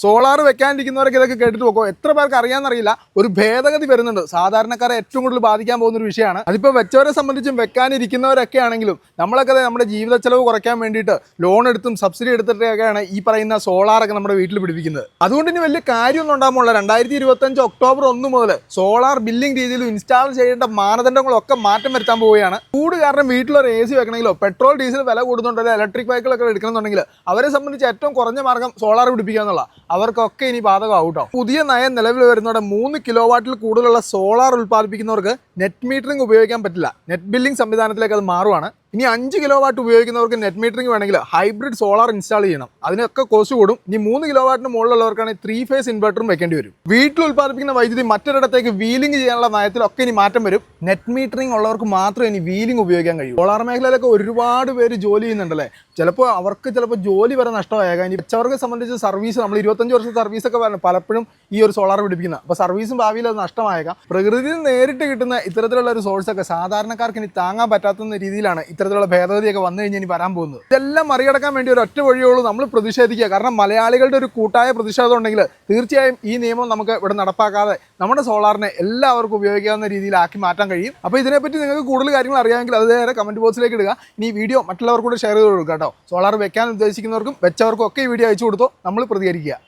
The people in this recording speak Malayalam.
സോളാർ വെക്കാനിരിക്കുന്നവരൊക്കെ ഇതൊക്കെ കേട്ടിട്ട് പോകും. എത്ര പേർക്ക് അറിയാമെന്നറിയില്ല, ഒരു ഭേദഗതി വരുന്നുണ്ട്. സാധാരണക്കാരെ ഏറ്റവും കൂടുതൽ ബാധിക്കാൻ പോകുന്ന ഒരു വിഷയമാണ്. അതിപ്പോൾ വെച്ചവരെ സംബന്ധിച്ചും വെക്കാനിരിക്കുന്നവരൊക്കെ ആണെങ്കിലും നമ്മളൊക്കെ നമ്മുടെ ജീവിത ചെലവ് കുറയ്ക്കാൻ വേണ്ടിയിട്ട് ലോൺ എടുത്തും സബ്സിഡി എടുത്തിട്ടൊക്കെയാണ് ഈ പറയുന്ന സോളാറൊക്കെ നമ്മുടെ വീട്ടിൽ പിടിപ്പിക്കുന്നത്. അതുകൊണ്ട് ഇനി വലിയ കാര്യമൊന്നും ഉണ്ടാകുമ്പോൾ 2025 ഒക്ടോബർ 1 മുതൽ സോളാർ ബില്ലിംഗ് രീതിയിൽ ഇൻസ്റ്റാൾ ചെയ്യേണ്ട മാനദണ്ഡങ്ങളൊക്കെ മാറ്റം വരുത്താൻ പോവുകയാണ്. ചൂട് കാരണം വീട്ടിലൊരു AC വെക്കണമെങ്കിലോ പെട്രോൾ ഡീസൽ വില കൂടുന്നുണ്ടല്ലോ, ഇലക്ട്രിക് ബൈക്കുകളൊക്കെ എടുക്കണമെന്നുണ്ടെങ്കിൽ അവരെ സംബന്ധിച്ച് ഏറ്റവും കുറഞ്ഞ മാർഗ്ഗം സോളാർ പിടിപ്പിക്കുക എന്നുള്ള അവർക്കൊക്കെ ഇനി ബാധകമാവും കേട്ടോ. പുതിയ നയം നിലവിൽ വരുന്നതോടെ 3 കിലോവാട്ടിൽ കൂടുതലുള്ള സോളാർ ഉൽപ്പാദിപ്പിക്കുന്നവർക്ക് നെറ്റ് മീറ്ററിംഗ് ഉപയോഗിക്കാൻ പറ്റില്ല. നെറ്റ് ബില്ലിംഗ് സംവിധാനത്തിലേക്ക് അത് മാറുവാണ്. ഇനി 5 കിലോവാട്ട് ഉപയോഗിക്കുന്നവർക്ക് നെറ്റ് മീറ്ററിംഗ് വേണമെങ്കിൽ ഹൈബ്രിഡ് സോളാർ ഇൻസ്റ്റാൾ ചെയ്യണം. അതിനൊക്കെ കോസ്റ്റ് കൂടും. ഇനി 3 കിലോവാട്ടിന് മുകളിലുള്ളവർക്കാണെങ്കിൽ 3 ഫേസ് ഇൻവെർട്ടറും വെക്കേണ്ടി വരും. വീട്ടിൽ ഉൽപ്പാദിപ്പിക്കുന്ന വൈദ്യുതി മറ്റൊരിടത്തേക്ക് വീലിംഗ് ചെയ്യാനുള്ള നയത്തിലൊക്കെ ഇനി മാറ്റം വരും. നെറ്റ് മീറ്ററിംഗ് ഉള്ളവർക്ക് മാത്രമേ ഇനി വീലിംഗ് ഉപയോഗിക്കാൻ കഴിയൂ. സോളാർ മേഖലയിലൊക്കെ ഒരുപാട് പേര് ജോലി ചെയ്യുന്നുണ്ടല്ലേ. ചിലപ്പോൾ ജോലി വരെ നഷ്ടമായേക്കാം. ഇനി വെച്ചവർക്ക് സംബന്ധിച്ച് സർവീസ് നമ്മൾ 25 വർഷത്തെ സർവീസൊക്കെ വരണം പലപ്പോഴും ഈ ഒരു സോളാർ പിടിപ്പിക്കുന്നത്. അപ്പോൾ സർവീസും ഭാവിയിൽ അത് നഷ്ടമായേക്കാം. പ്രകൃതിയിൽ നേരിട്ട് കിട്ടുന്ന ഇത്തരത്തിലുള്ള ഒരു സോഴ്സൊക്കെ സാധാരണക്കാർക്ക് ഇനി താങ്ങാൻ പറ്റാത്ത രീതിയിലാണ് ഇത്തരത്തിലുള്ള ഭേദഗതിയൊക്കെ വന്നു കഴിഞ്ഞാൽ ഇനി വരാൻ പോകുന്നത്. ഇതെല്ലാം മറികടക്കാൻ വേണ്ടി ഒരു ഒറ്റ വഴിയുള്ളൂ, നമ്മൾ പ്രതിഷേധിക്കുക. കാരണം മലയാളികളുടെ ഒരു കൂട്ടായ പ്രതിഷേധം ഉണ്ടെങ്കിൽ തീർച്ചയായും ഈ നിയമം നമുക്ക് ഇവിടെ നടപ്പാക്കാതെ നമ്മുടെ സോളാറിനെ എല്ലാവർക്കും ഉപയോഗിക്കാവുന്ന രീതിയിലാക്കി മാറ്റാൻ കഴിയും. അപ്പോൾ ഇതിനെപ്പറ്റി നിങ്ങൾക്ക് കൂടുതൽ കാര്യങ്ങൾ അറിയാമെങ്കിൽ അത് നേരെ കമൻറ്റ് ബോക്സിലേക്ക് ഇടുക. ഇനി ഈ വീഡിയോ മറ്റുള്ളവർക്കൂടെ ഷെയർ ചെയ്ത് കൊടുക്കുക കേട്ടോ. സോളാർ വെക്കാൻ ഉദ്ദേശിക്കുന്നവർക്കും വെച്ചവർക്കും ഒക്കെ ഈ വീഡിയോ അയച്ചു കൊടുത്തോ, നമ്മൾ പ്രതികരിക്കുക.